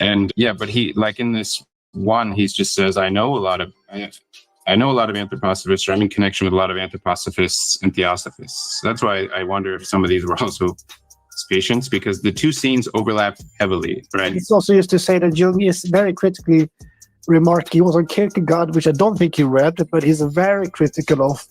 And yeah, but he, like in this one, he just says, I know a lot of anthroposophists, or I'm in connection with a lot of anthroposophists and theosophists. That's why I wonder if some of these were also patients, because the two scenes overlap heavily, right? It's also used to say that Jung is very critically remarked. He was on Kierkegaard, which I don't think he read, but he's very critical of,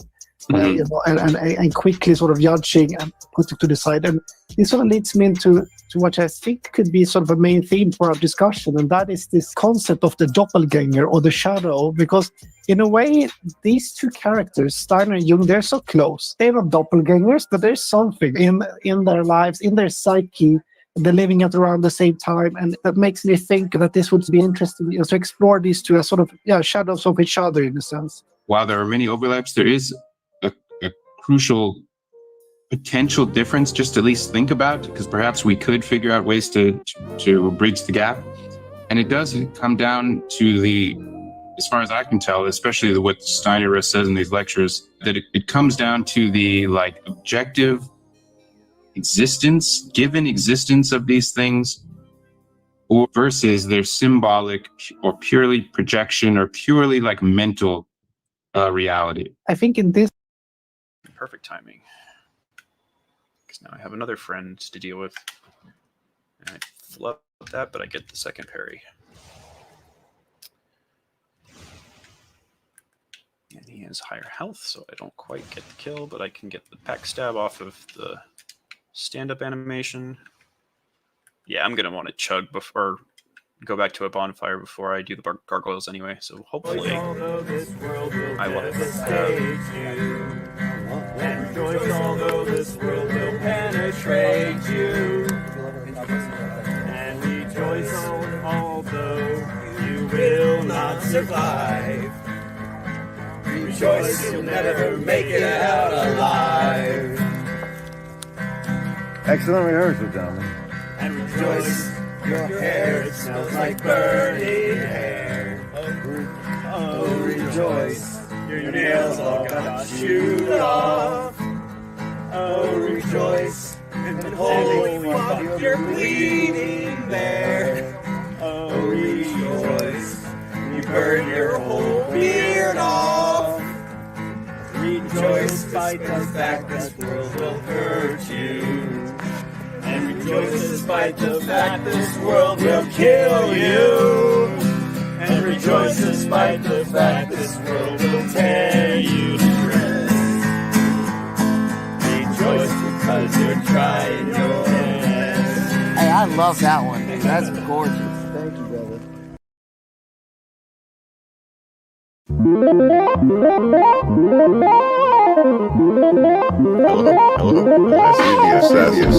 you know, and quickly sort of judging and putting to the side. And this sort of leads me into what I think could be sort of a main theme for our discussion, and that is this concept of the doppelganger or the shadow. Because in a way, these two characters, Steiner and Jung, they're so close. They're not doppelgangers, but there's something in their lives, in their psyche. They're living at around the same time, and that makes me think that this would be interesting, you know, to explore these two as sort of shadows of each other in a sense. While there are many overlaps, there is a crucial potential difference just to at least think about, because perhaps we could figure out ways to bridge the gap. And it does come down to the, as far as I can tell, especially what Steiner says in these lectures, that it comes down to the like objective given existence of these things, or versus their symbolic or purely projection or purely like mental reality. I think in this perfect timing, because now I have another friend to deal with, and I flub that, but I get the second parry. And he has higher health, so I don't quite get the kill, but I can get the peck stab off of the stand-up animation. Yeah, I'm gonna want to chug before, go back to a bonfire before I do the gargoyles anyway. So hopefully, I will. And rejoice, although this world will penetrate you. And rejoice, although you will not survive. Rejoice, you'll never make it out alive. Excellent rehearsal, gentlemen. And rejoice, your hair, it smells like burning hair. Oh, rejoice, your nails all got chewed off. Oh, rejoice, and holy fuck, you're bleeding there. Oh, rejoice, you burn your whole beard off. Rejoice, despite the fact this world will hurt you. And rejoice, despite the fact this world will kill you. And rejoice, despite the fact this world will tear you to shreds. Rejoice because you're trying your best. Hey, I love that one, dude. That's gorgeous. Thank you, brother. Hello. I see the assassin.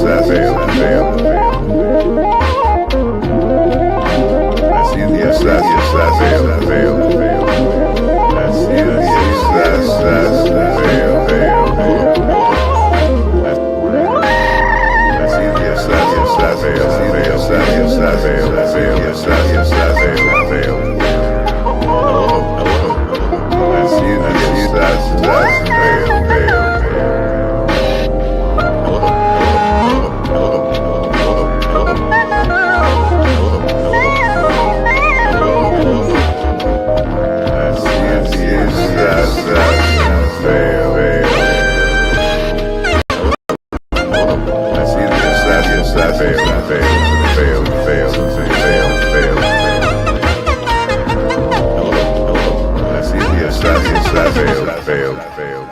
I see the assassin. failed.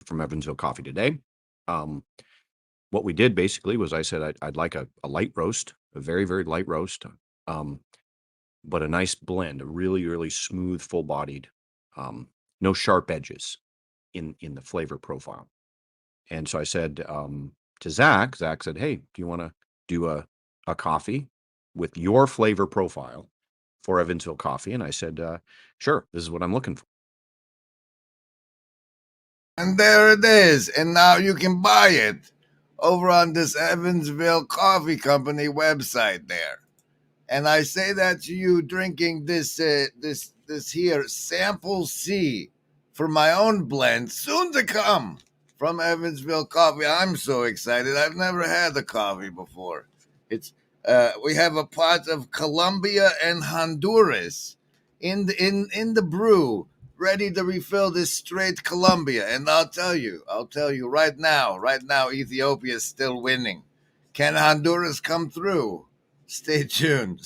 From Evansville Coffee today. What we did basically was I said I'd like a light roast, a very, very light roast, but a nice blend, a really, really smooth, full-bodied, no sharp edges in the flavor profile. And so I said to Zach said, hey, do you want to do a coffee with your flavor profile for Evansville Coffee? And I said, sure, this is what I'm looking for. And there it is. And now you can buy it over on this Evansville Coffee Company website there. And I say that to you drinking this here Sample C for my own blend soon to come from Evansville Coffee. I'm so excited. I've never had the coffee before. It's we have a pot of Colombia and Honduras in the brew, ready to refill this straight Colombia. And I'll tell you right now, Ethiopia is still winning. Can Honduras come through? Stay tuned.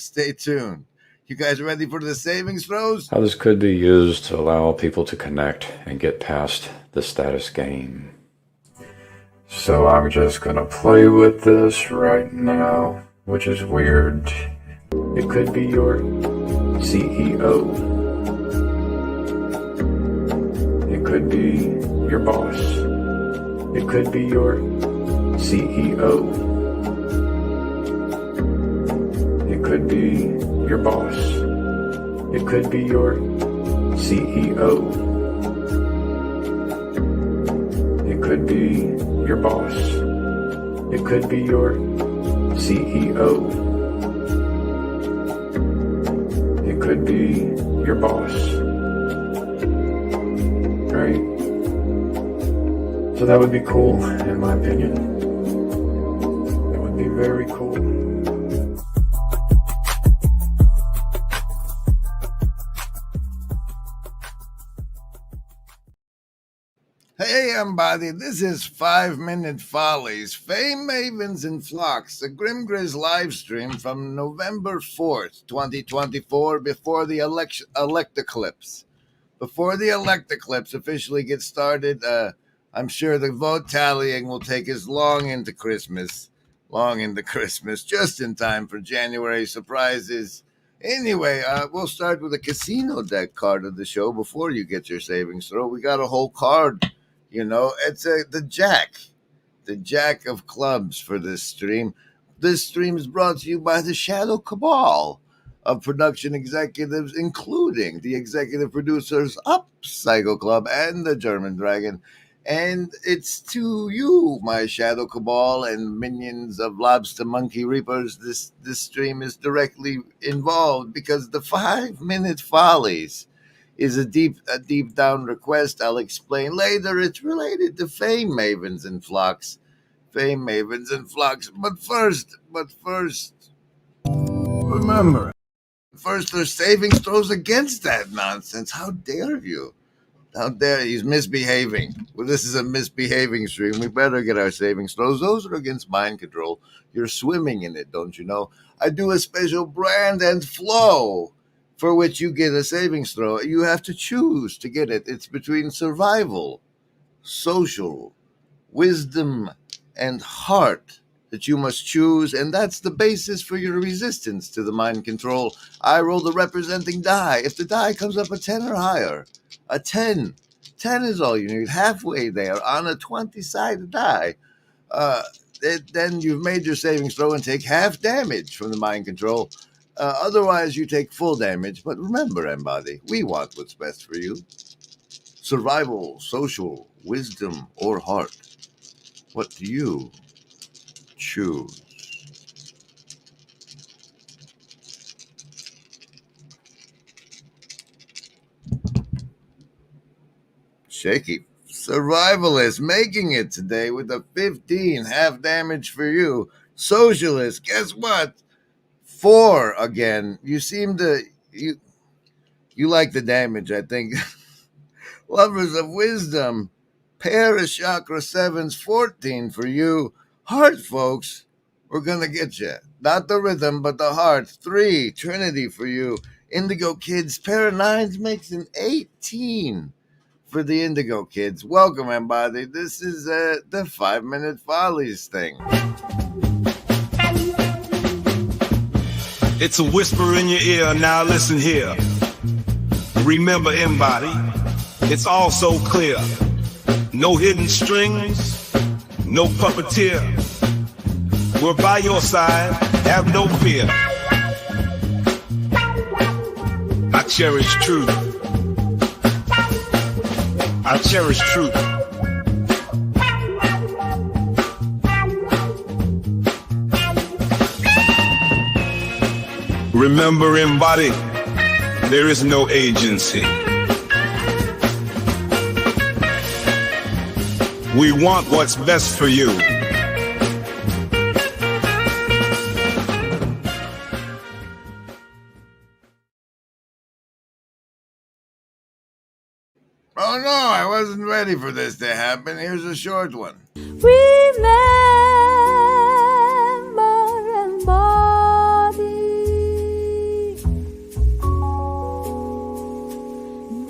You guys ready for the savings throws? How this could be used to allow people to connect and get past the status game. So I'm just gonna play with this right now, which is weird. It could be your CEO. It could be your boss. It could be your CEO. It could be your boss. It could be your CEO. It could be your boss. It could be your CEO. It could be your boss. Right? So that would be cool, in my opinion. That would be very cool. Hey, everybody, this is 5 Minute Follies, Fame, Mavens, and Flocks, the Grim Grizz live stream from November 4th, 2024, before the electoclips. Before the electoclips officially gets started, I'm sure the vote tallying will take us long into Christmas, just in time for January surprises. Anyway, we'll start with a casino deck card of the show before you get your savings throw. We got a whole card. You know, it's the Jack of clubs for this stream. This stream is brought to you by the Shadow Cabal of production executives, including the executive producers Up Psycho Club and the German Dragon. And it's to you, my Shadow Cabal and minions of Lobster Monkey Reapers. This stream is directly involved because the 5 Minute Follies is a deep down request I'll explain later. It's related to Fame, Mavens, and Flocks. But first, remember, there's savings throws against that nonsense. How dare you? He's misbehaving. Well, this is a misbehaving stream. We better get our savings throws. Those are against mind control. You're swimming in it, don't you know? I do a special brand and flow for which you get a savings throw. You have to choose to get it. It's between survival, social, wisdom, and heart that you must choose, and that's the basis for your resistance to the mind control. I roll the representing die. If the die comes up a 10 or higher, a 10 is all you need, halfway there on a 20-sided die. Then you've made your savings throw and take half damage from the mind control. Otherwise, you take full damage. But remember, everybody, we want what's best for you. Survival, social, wisdom, or heart. What do you choose? Shaky Survivalist making it today with a 15, half damage for you. Socialist, guess what? 4 again. You seem to you like the damage, I think. Lovers of wisdom, pair of chakra 7s, 14 for you. Heart, folks, we're gonna get you. Not the rhythm, but the heart. 3, Trinity for you. Indigo Kids, pair of 9s makes an 18 for the Indigo Kids. Welcome, everybody. This is the 5 Minute Follies thing. It's a whisper in your ear, now listen here. Remember, Embody, it's all so clear. No hidden strings, no puppeteer. We're by your side, have no fear. I cherish truth. I cherish truth. Remember, Embody, there is no agency. We want what's best for you. Oh no, I wasn't ready for this to happen. Here's a short one. Remember, embody, there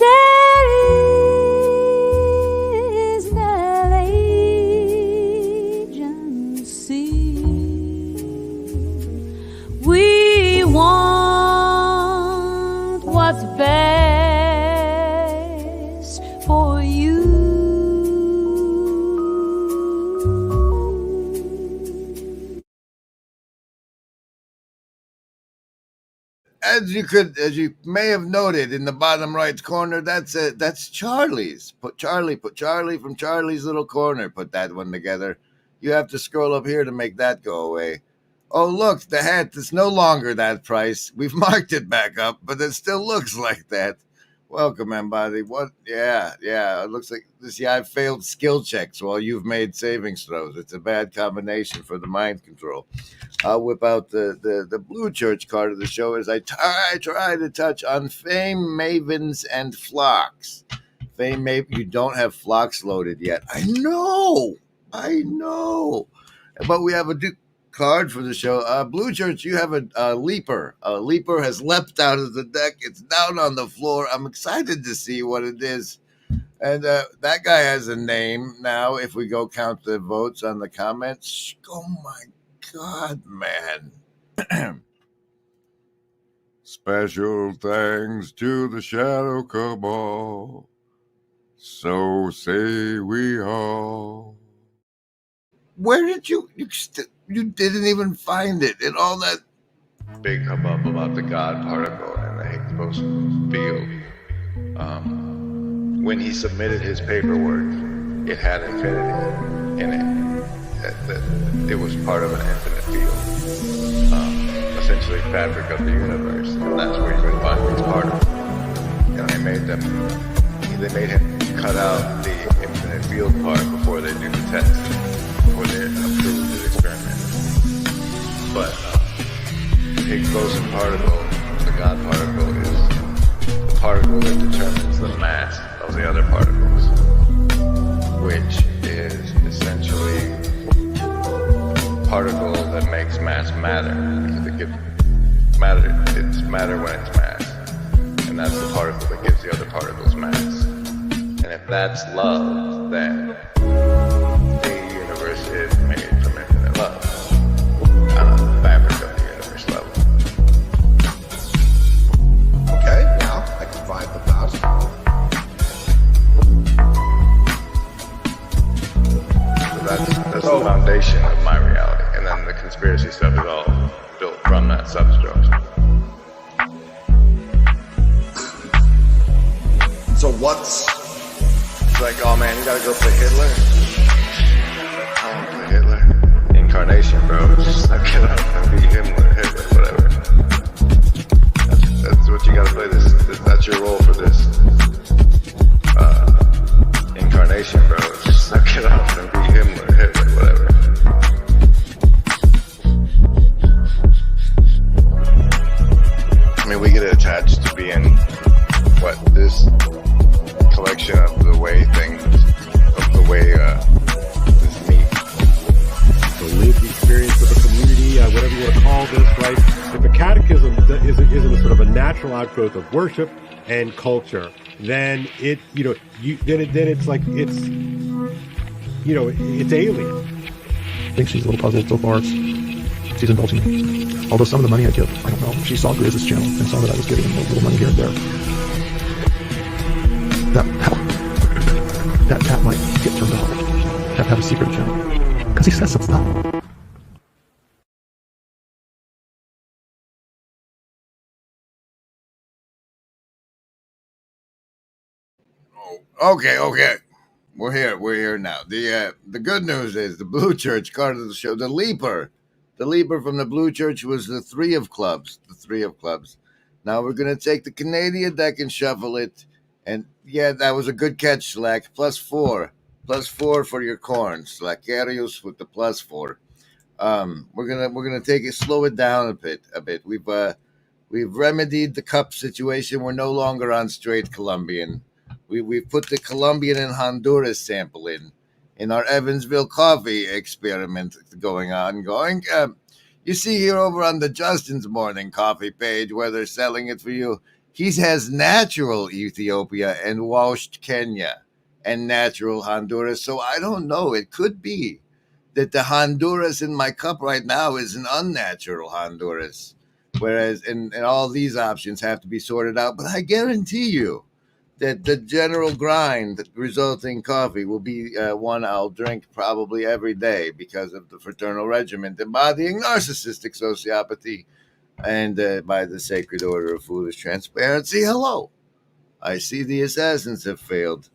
is no agency. We want what's best for you. As you may have noted in the bottom right corner, that's Charlie's. Put Charlie from Charlie's Little Corner. Put that one together. You have to scroll up here to make that go away. Oh look, the hat is no longer that price. We've marked it back up, but it still looks like that. Welcome, everybody. What? Yeah. It looks like this. Yeah, I've failed skill checks while you've made savings throws. It's a bad combination for the mind control. I'll whip out the Blue Church card of the show as I try to touch on Fame, Mavens, and Flocks. Fame, you don't have Flocks loaded yet. I know. But we have a card for the show. Blue Church, you have a leaper. A leaper has leapt out of the deck. It's down on the floor. I'm excited to see what it is. And that guy has a name now. If we go count the votes on the comments. Oh my God, man. Special thanks to the Shadow Cabal. So say we all. Where did you didn't even find it in all that Big hubbub about the God particle and the Higgs boson field. When he submitted his paperwork, it had infinity in it. It was part of an infinite field, essentially fabric of the universe, and that's where you would find these particles. And they made him cut out the infinite field part before they do the test, before they approved the experiment. But the Higgs boson particle, the God particle, is the particle that determines the mass of the other particles, which is essentially particle that makes mass matter, because it gives matter. It's matter when it's mass, and that's the particle that gives the other particles mass. And if that's love, then the universe is made from infinite love, on a fabric of the universe level. Okay, now I can vibe with that. So that's the foundation of my reality. And then the conspiracy stuff is all built from that substrate. So what's... It's like, oh man, you gotta go play Hitler? I don't play Hitler. Incarnation, bro. Just suck it up and be Hitler, whatever. That's what you gotta play. That's your role for this. Incarnation, bro. Just suck it up and be Hitler, whatever. I mean, we get attached to being this collection of the way things, of the way this meat. The lived experience of a community whatever you want to call this, right? If a catechism isn't a sort of a natural outgrowth of worship and culture, then it's alien. I think she's a little puzzled so far. She's indulging me. Although some of the money I give, I don't know. She saw Grizz's channel and saw that I was giving him a little money here and there. That Pat might get turned off. Have a secret channel. Because he says some stuff. Okay. We're here now. The good news is the Blue Church card of the show, the Leaper from the Blue Church was the 3 of clubs. Now we're gonna take the Canadian deck and shuffle it. And yeah, that was a good catch, Slack. +4 for your corn, Slackarius with the +4. We're gonna take it, slow it down a bit. We've remedied the cup situation. We're no longer on straight Colombian. We put the Colombian and Honduras sample in our Evansville coffee experiment going. You see here over on the Justin's Morning Coffee page where they're selling it for you. He has natural Ethiopia and washed Kenya and natural Honduras. So I don't know. It could be that the Honduras in my cup right now is an unnatural Honduras, whereas and all these options have to be sorted out. But I guarantee you that the general grind resulting coffee will be one I'll drink probably every day because of the fraternal regiment embodying narcissistic sociopathy and by the sacred order of foolish transparency. Hello. I see the assassins have failed.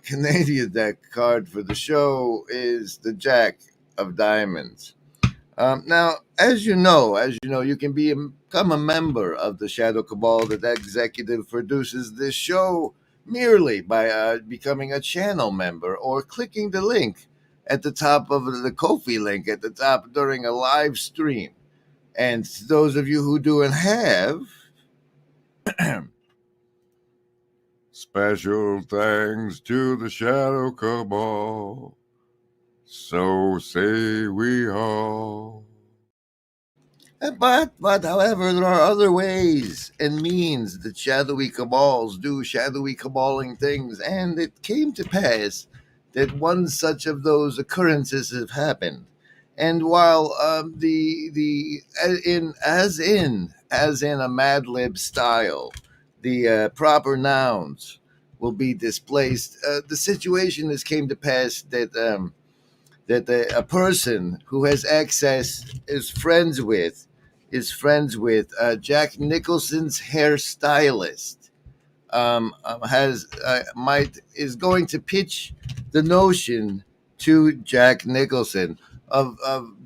Canadian deck card for the show is the Jack of Diamonds. Now, as you know, you can become a member of the Shadow Cabal that executive produces this show merely by becoming a channel member or clicking the link at the top of the Ko-fi link at the top during a live stream. And those of you who do and have, special thanks to the Shadow Cabal. So say we all. But however, there are other ways and means that shadowy cabals do shadowy caballing things, and it came to pass that one such of those occurrences have happened. And while as in a Mad Lib style, the proper nouns will be displaced, the situation has came to pass that a person who has access is friends with Jack Nicholson's hairstylist is going to pitch the notion to Jack Nicholson of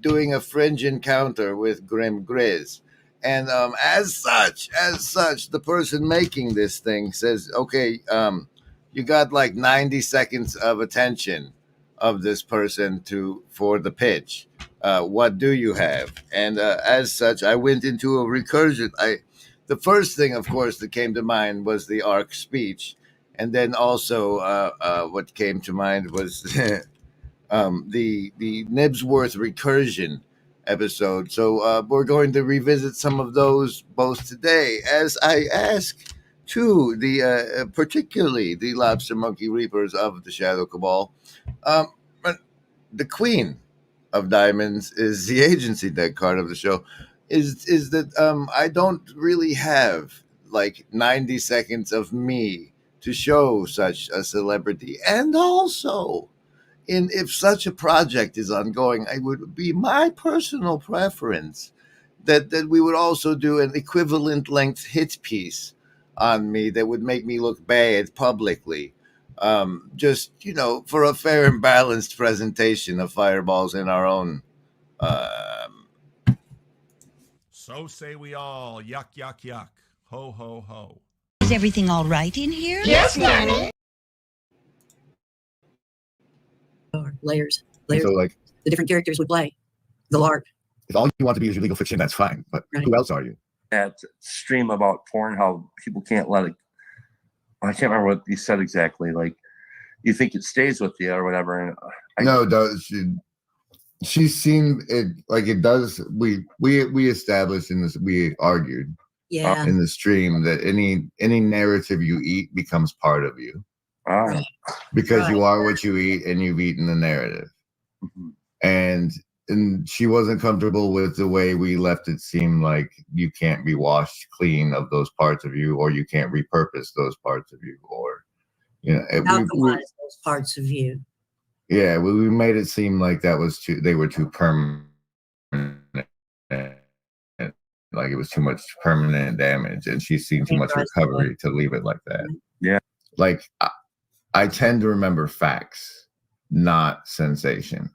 doing a fringe encounter with Grim Grizz. And as such, the person making this thing says, okay, you got like 90 seconds of attention of this person for the pitch. What do you have? And as such, I went into a recursion. The first thing, of course, that came to mind was the ARC speech. And then also what came to mind was the Nibsworth recursion episode. So we're going to revisit some of those both today as I ask to particularly the Lobster Monkey Reapers of the Shadow Cabal. But the Queen of Diamonds is the agency deck card of the show. Is that I don't really have like 90 seconds of me to show such a celebrity, and also if such a project is ongoing, it would be my personal preference that we would also do an equivalent length hit piece on me that would make me look bad publicly. Just, for a fair and balanced presentation of fireballs in our own. So say we all. Yuck, yuck, yuck. Ho, ho, ho. Is everything all right in here? Yes, Nanny. Layers. So, like, The different characters would play. The LARP. if all you want to be is your legal fiction, that's fine. But Right. who else are you? That stream about porn, how people can't let it. I can't remember what you said exactly. Like, you think it stays with you or whatever. And No, does you? She seemed it like it does. We established in this. We argued Yeah. in the stream that any narrative you eat becomes part of you. Right. Because you are what you eat, and you've eaten the narrative. Mm-hmm. And she wasn't comfortable with the way we left it seem like you can't be washed clean of those parts of you, or you can't repurpose those parts of you, or Alchemize those parts of you. Yeah, we made it seem like that was they were too permanent, like it was too much permanent damage, and she's seen too much recovery to leave it like that. Yeah, like I tend to remember facts, not sensation.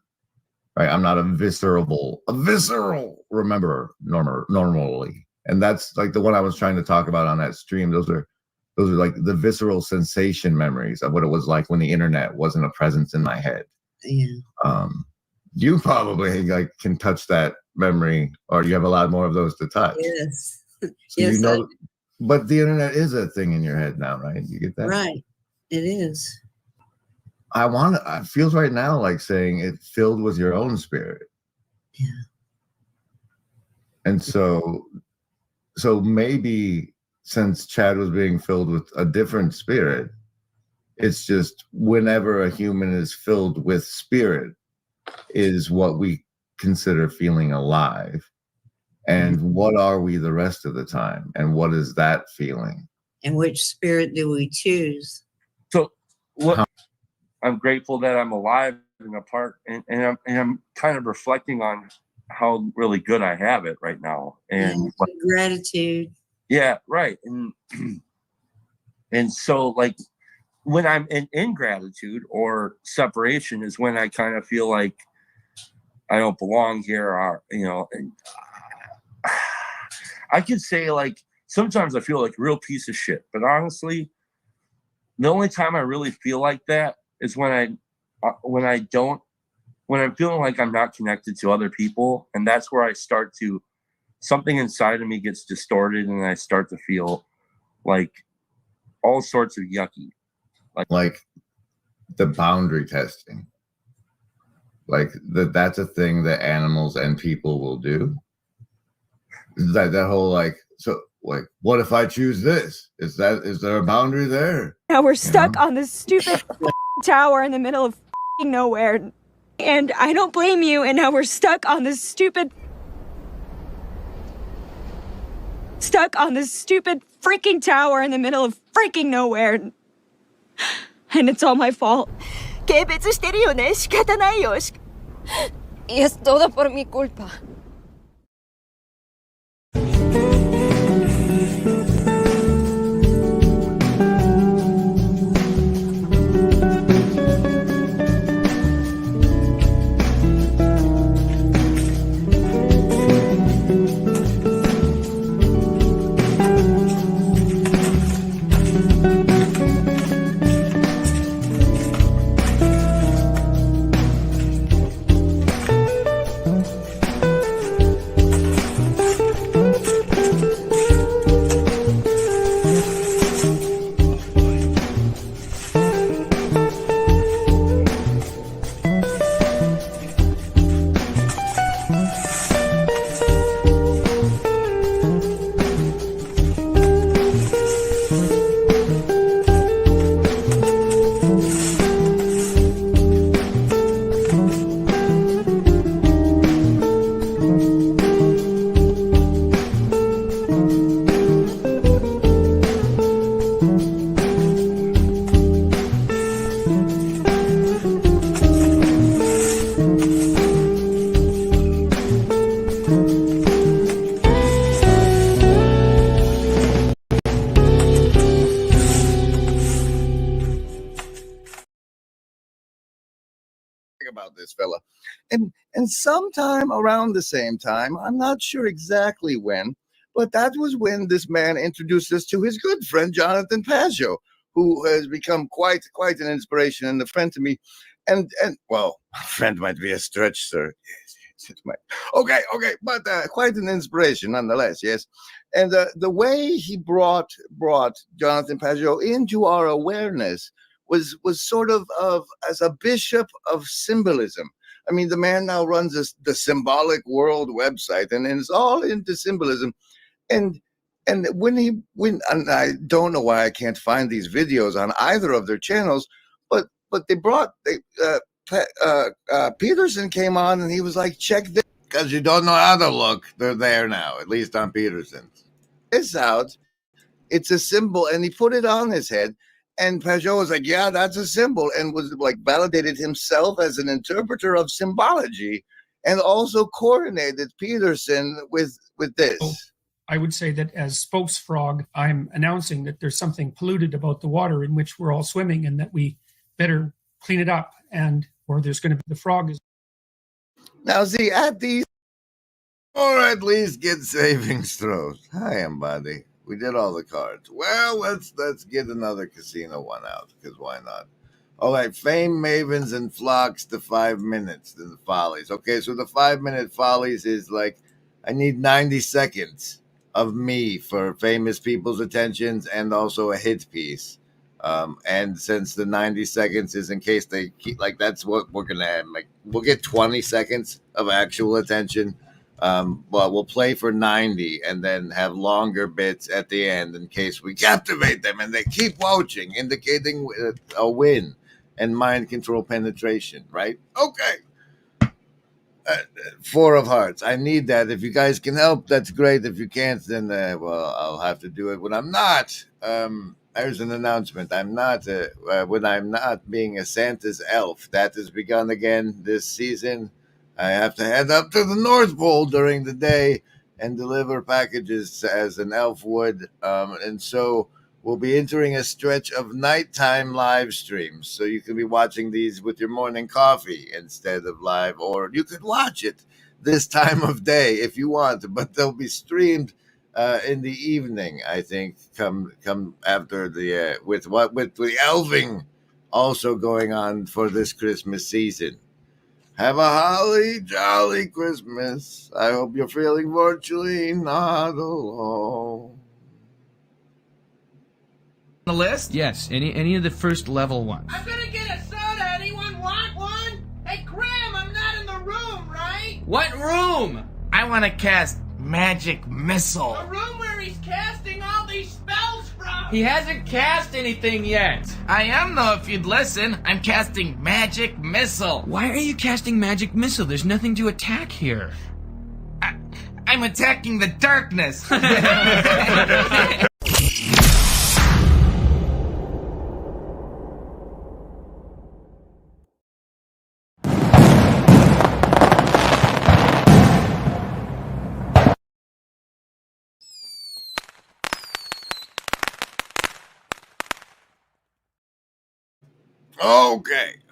Right, I'm not a visceral rememberer normally, and that's like the one I was trying to talk about on that stream. Those are like the visceral sensation memories of what it was like when the internet wasn't a presence in my head. Yeah. You probably like can touch that memory, or you have a lot more of those to touch. Yes. So Yes. you know, but the internet is a thing in your head now, right? You get that? Right. It is. It feels right now like saying it filled with your own spirit. Yeah. And so maybe since Chad was being filled with a different spirit, it's just whenever a human is filled with spirit is what we consider feeling alive. And what are we the rest of the time? And what is that feeling? And which spirit do we choose? So what I'm grateful that I'm alive and a part, and I'm kind of reflecting on how really good I have it right now. And gratitude. Yeah, right. And so like when I'm in ingratitude or separation is when I kind of feel like I don't belong here, or and I could say like sometimes I feel like a real piece of shit, but honestly, the only time I really feel like that is when I'm feeling like I'm not connected to other people, and that's where I start to something inside of me gets distorted, and I start to feel like all sorts of yucky, like the boundary testing, like that's a thing that animals and people will do. That whole like, so like, what if I choose this? Is there a boundary there? Now we're stuck on this stupid tower in the middle of nowhere, and I don't blame you. And now we're stuck on this stupid freaking tower in the middle of freaking nowhere, and it's all my fault. 軽蔑してるよね。仕方ないよ。Y es todo por mi culpa. About this fella, and sometime around the same time, I'm not sure exactly when, but that was when this man introduced us to his good friend Jonathan Pageau, who has become quite an inspiration and a friend to me, and well, a friend might be a stretch, sir. Okay, but quite an inspiration nonetheless, yes. And the way he brought Jonathan Pageau into our awareness was sort of as a bishop of symbolism, I mean, the man now runs the Symbolic World website, and it's all into symbolism. And when and I don't know why I can't find these videos on either of their channels, but Peterson came on and he was like, check this, because you don't know how to look. They're there now, at least on Peterson's. This out. It's a symbol, and he put it on his head. And Peugeot was like, yeah, that's a symbol, and was like validated himself as an interpreter of symbology, and also coordinated Peterson with this. So I would say that as spokesfrog, I'm announcing that there's something polluted about the water in which we're all swimming, and that we better clean it up, or there's going to be the frog is. Now, see, at these, or at least get savings throws. Hi, buddy. We did all the cards. Well, let's get another casino one out, because why not? All right, Fame, Mavens, and Flocks to 5 minutes in the Follies. Okay, so the 5-minute Follies is like, I need 90 seconds of me for famous people's attentions and also a hit piece. And since the 90 seconds is in case they keep, like, that's what we're going to have. Like, we'll get 20 seconds of actual attention. But we'll play for 90 and then have longer bits at the end in case we captivate them and they keep watching, indicating a win and mind control penetration, right? Okay. 4 of hearts. I need that. If you guys can help, that's great. If you can't, then, well, I'll have to do it when I'm not. There's an announcement. I'm not, when I'm not being a Santa's elf. That has begun again this season. I have to head up to the North Pole during the day and deliver packages as an elf would. And so we'll be entering a stretch of nighttime live streams. So you can be watching these with your morning coffee instead of live, or you could watch it this time of day if you want, but they'll be streamed in the evening, I think, come after the, with the elving also going on for this Christmas season. Have a holly jolly Christmas. I hope you're feeling virtually not alone. The list? Yes, any of the first level ones. I'm gonna get a soda. Anyone want one? Hey, Graham, I'm not in the room, right? What room? I want to cast Magic Missile. A room where he's casting all these spells from. He hasn't cast anything yet. I am, though, if you'd listen. I'm casting Magic Missile. Why are you casting Magic Missile? There's nothing to attack here. I'm attacking the darkness.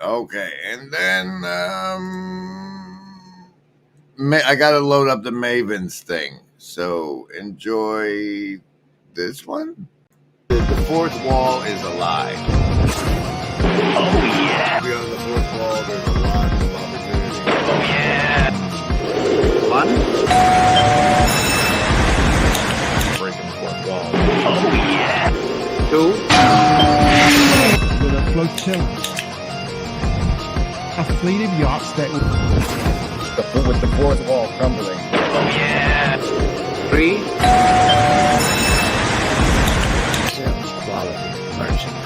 Okay. And then I got to load up the Mavens thing. So enjoy this one. The fourth wall is a lie. Oh, yeah. Beyond the fourth wall, there's a lot of opportunity. Oh, yeah. 1. Breaking the fourth wall. Oh, yeah. 2. With a flotilla. A fleet of yachts that would... with the fourth wall crumbling. Oh, yeah. 3. Quality merchant.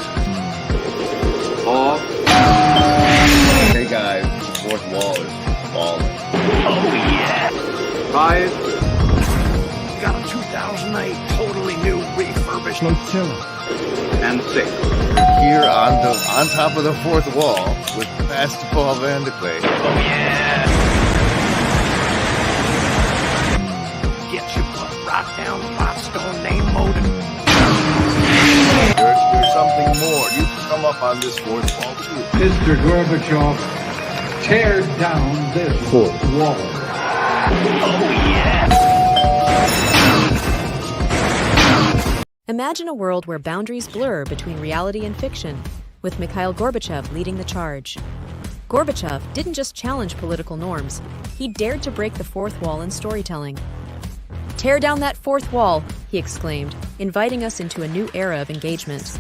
4. Hey guys, the fourth wall is falling. Oh, yeah. 5. Got a 2008 totally new refurbished flotilla. And 6. Here on top of the fourth wall with past Paul Van de Clay. Oh, yeah. Get your butt right down the Boston name modem. There's something more. You can come up on this fourth wall too. Mr. Gorbachev, tear down this fourth wall. Oh, yeah. Imagine a world where boundaries blur between reality and fiction, with Mikhail Gorbachev leading the charge. Gorbachev didn't just challenge political norms, he dared to break the fourth wall in storytelling. "Tear down that fourth wall," he exclaimed, inviting us into a new era of engagement.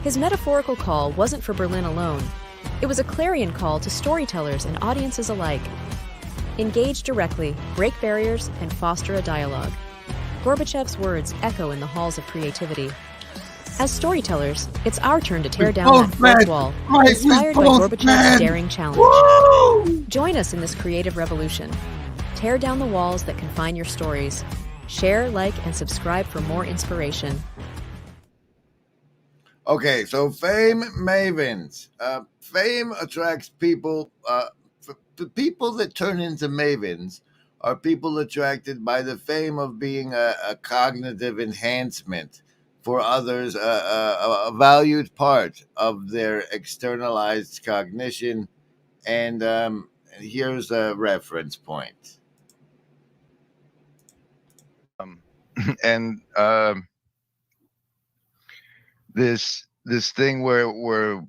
His metaphorical call wasn't for Berlin alone, It was a clarion call to storytellers and audiences alike. Engage directly, break barriers, and foster a dialogue. Gorbachev's words echo in the halls of creativity. As storytellers, it's our turn to tear down that fourth wall, inspired by Gorbachev's daring challenge. Woo! Join us in this creative revolution. Tear down the walls that confine your stories. Share, like, and subscribe for more inspiration. Okay, so fame mavens. Fame attracts people. The people that turn into mavens are people attracted by the fame of being a cognitive enhancement for others, a valued part of their externalized cognition. And here's a reference point. And this thing where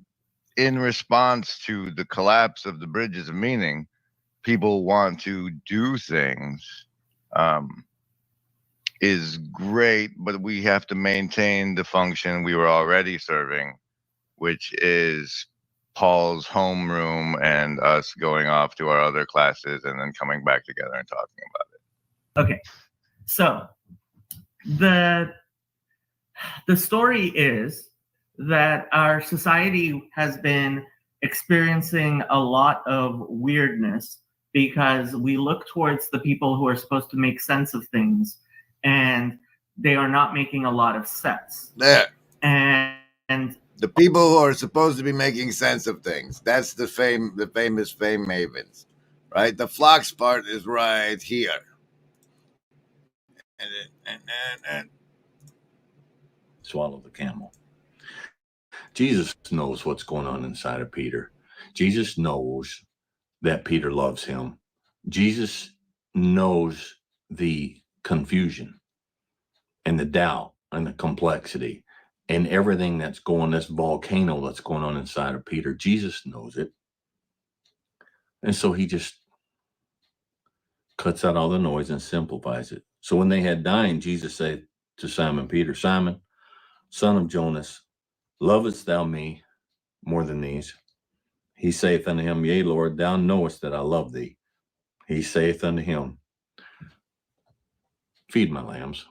in response to the collapse of the bridges of meaning, people want to do things, is great, but we have to maintain the function we were already serving, which is Paul's homeroom and us going off to our other classes and then coming back together and talking about it. Okay, so the story is that our society has been experiencing a lot of weirdness because we look towards the people who are supposed to make sense of things, and they are not making a lot of sense. There. And the people who are supposed to be making sense of things, that's the famous fame mavens, right? The flocks part is right here. And swallow the camel. Jesus knows what's going on inside of Peter. Jesus knows that Peter loves him. Jesus knows the confusion and the doubt and the complexity and everything that's going, this volcano that's going on inside of Peter. Jesus knows it. And so he just cuts out all the noise and simplifies it. So when they had dined, Jesus said to Simon Peter, Simon, son of Jonas, lovest thou me more than these? He saith unto him, Yea, Lord, thou knowest that I love thee. He saith unto him, feed my lambs.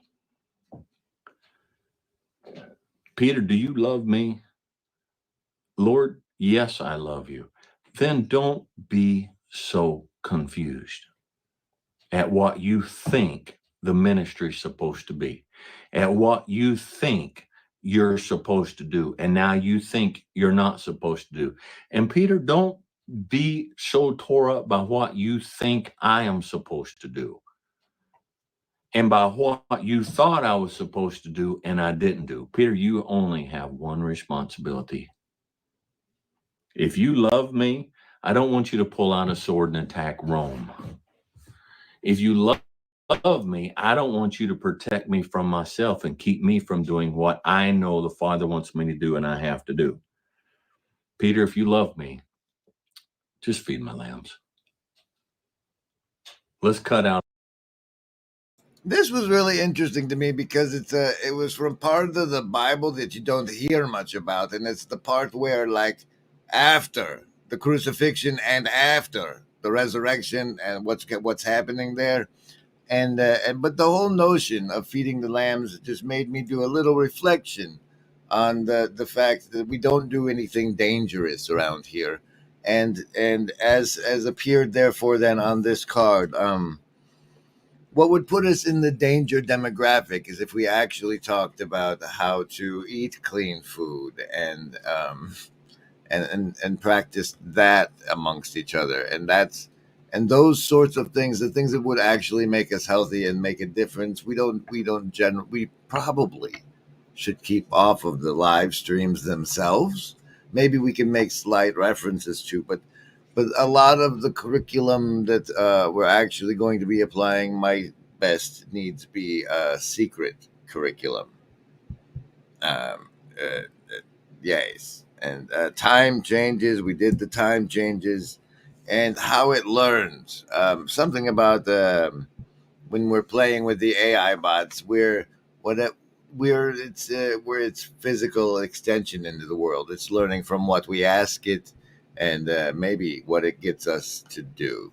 Peter, do you love me? Lord, yes, I love you. Then don't be so confused at what you think the ministry is supposed to be, at what you think you're supposed to do, and now you think you're not supposed to do. And Peter, don't be so tore up by what you think I am supposed to do and by what you thought I was supposed to do and I didn't do. Peter, you only have one responsibility. If you love me, I don't want you to pull out a sword and attack Rome. If you love me, I don't want you to protect me from myself and keep me from doing what I know the Father wants me to do and I have to do. Peter, if you love me, just feed my lambs. Let's cut out. This was really interesting to me because it was from part of the Bible that you don't hear much about, and it's the part where, like, after the crucifixion and after the resurrection and what's happening there, but the whole notion of feeding the lambs just made me do a little reflection on the fact that we don't do anything dangerous around here, and as appeared therefore then on this card, what would put us in the danger demographic is if we actually talked about how to eat clean food and practice that amongst each other, and those sorts of things, the things that would actually make us healthy and make a difference. We probably should keep off of the live streams themselves. Maybe we can make slight references to, but a lot of the curriculum that we're actually going to be applying might best needs be a secret curriculum. Yes. And time changes. We did the time changes and how it learns. Something about when we're playing with the AI bots, we're its physical extension into the world. It's learning from what we ask it, and maybe what it gets us to do.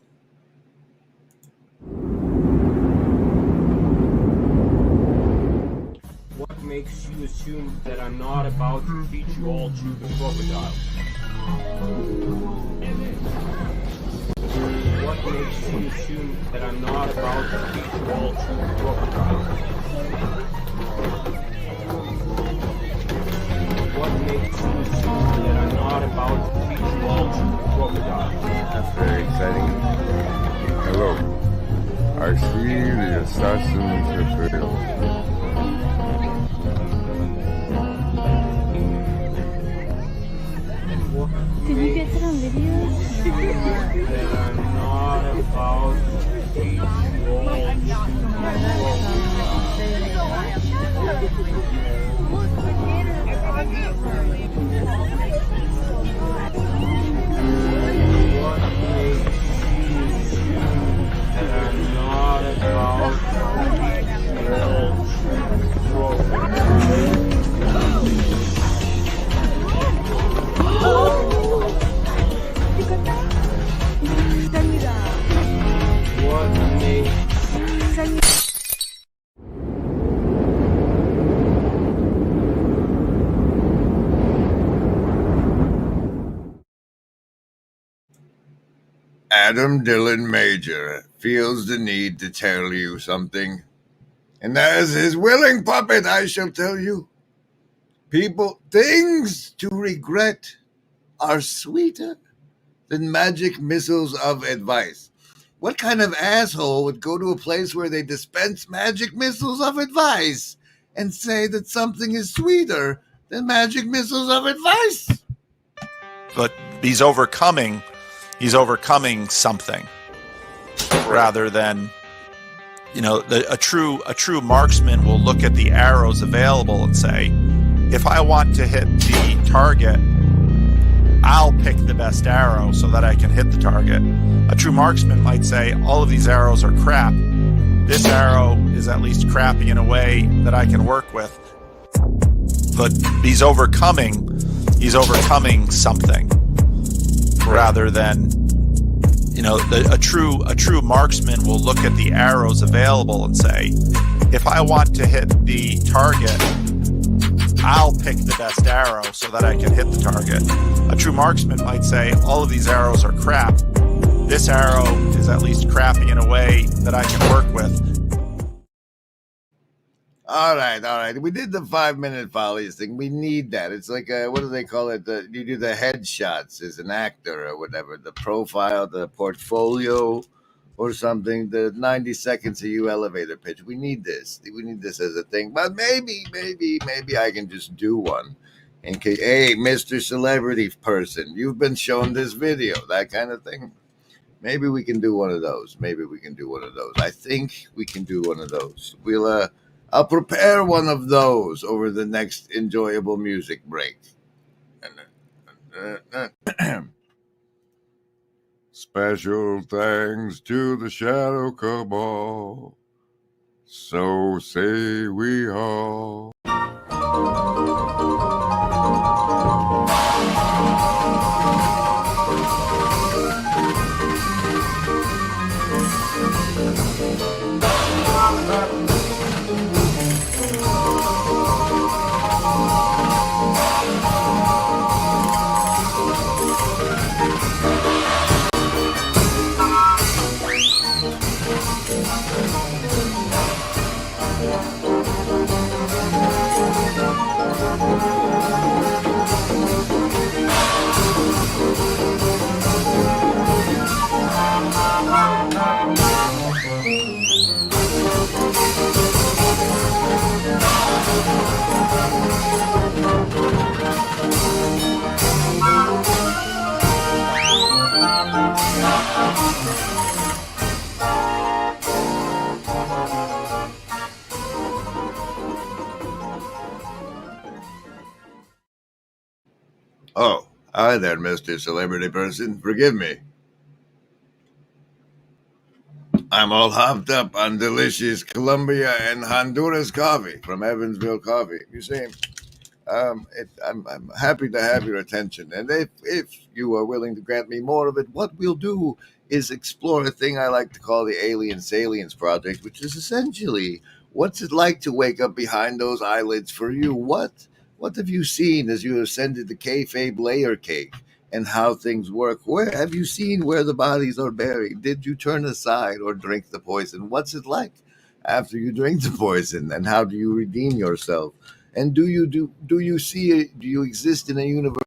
What makes you assume that I'm not about to feed you all to the crocodile? What makes you assume that I'm not about to feed you all to the crocodile? What makes you assume that I'm not about to feed you all to the crocodile? That's very exciting. Hello. I see the assassins have failed. Did you get it on video? That I'm not about to feed you all to Adam Dylan Major feels the need to tell you something. And as his willing puppet, I shall tell you. Things to regret are sweeter than magic missiles of advice. What kind of asshole would go to a place where they dispense magic missiles of advice and say that something is sweeter than magic missiles of advice? But he's overcoming something rather than, a true marksman will look at the arrows available and say, if I want to hit the target, I'll pick the best arrow so that I can hit the target. A true marksman might say, all of these arrows are crap. This arrow is at least crappy in a way that I can work with. But he's overcoming something rather than, a true marksman will look at the arrows available and say, if I want to hit the target, I'll pick the best arrow so that I can hit the target. A true marksman might say, all of these arrows are crap. This arrow is at least crappy in a way that I can work with. All right. We did the 5-minute follies thing. We need that. It's like, what do they call it? You do the headshots as an actor or whatever, the profile, the portfolio or something, the 90 seconds of you elevator pitch. We need this. We need this as a thing. But maybe I can just do one. In case, hey, Mr. Celebrity Person, you've been shown this video, that kind of thing. Maybe we can do one of those. I think we can do one of those. I'll prepare one of those over the next enjoyable music break. Special thanks to the Shadow Cabal. So say we all. Oh, hi there, Mr. Celebrity Person. Forgive me. I'm all hopped up on delicious Colombia and Honduras coffee from Evansville Coffee. You see, I'm happy to have your attention, and if you are willing to grant me more of it, what we'll do is explore a thing I like to call the Alien Salience Project, which is essentially what's it like to wake up behind those eyelids for you? What have you seen as you ascended the kayfabe layer cake, and how things work? Where have you seen where the bodies are buried? Did you turn aside or drink the poison? What's it like after you drink the poison, and how do you redeem yourself? And do you exist in a universe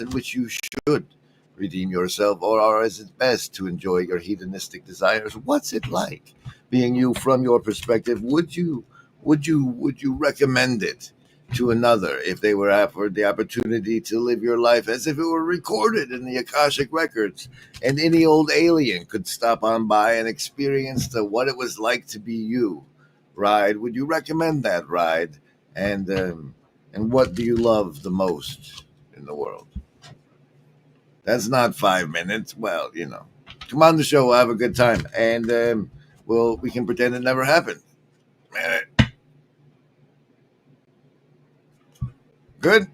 in which you should redeem yourself, or is it best to enjoy your hedonistic desires? What's it like being you from your perspective? Would you recommend it to another if they were offered the opportunity to live your life as if it were recorded in the Akashic records, and any old alien could stop on by and experience what it was like to be you? Ride, would you recommend that ride? And what do you love the most in the world? That's not 5 minutes. Well, come on the show. We'll have a good time, and we can pretend it never happened. Good.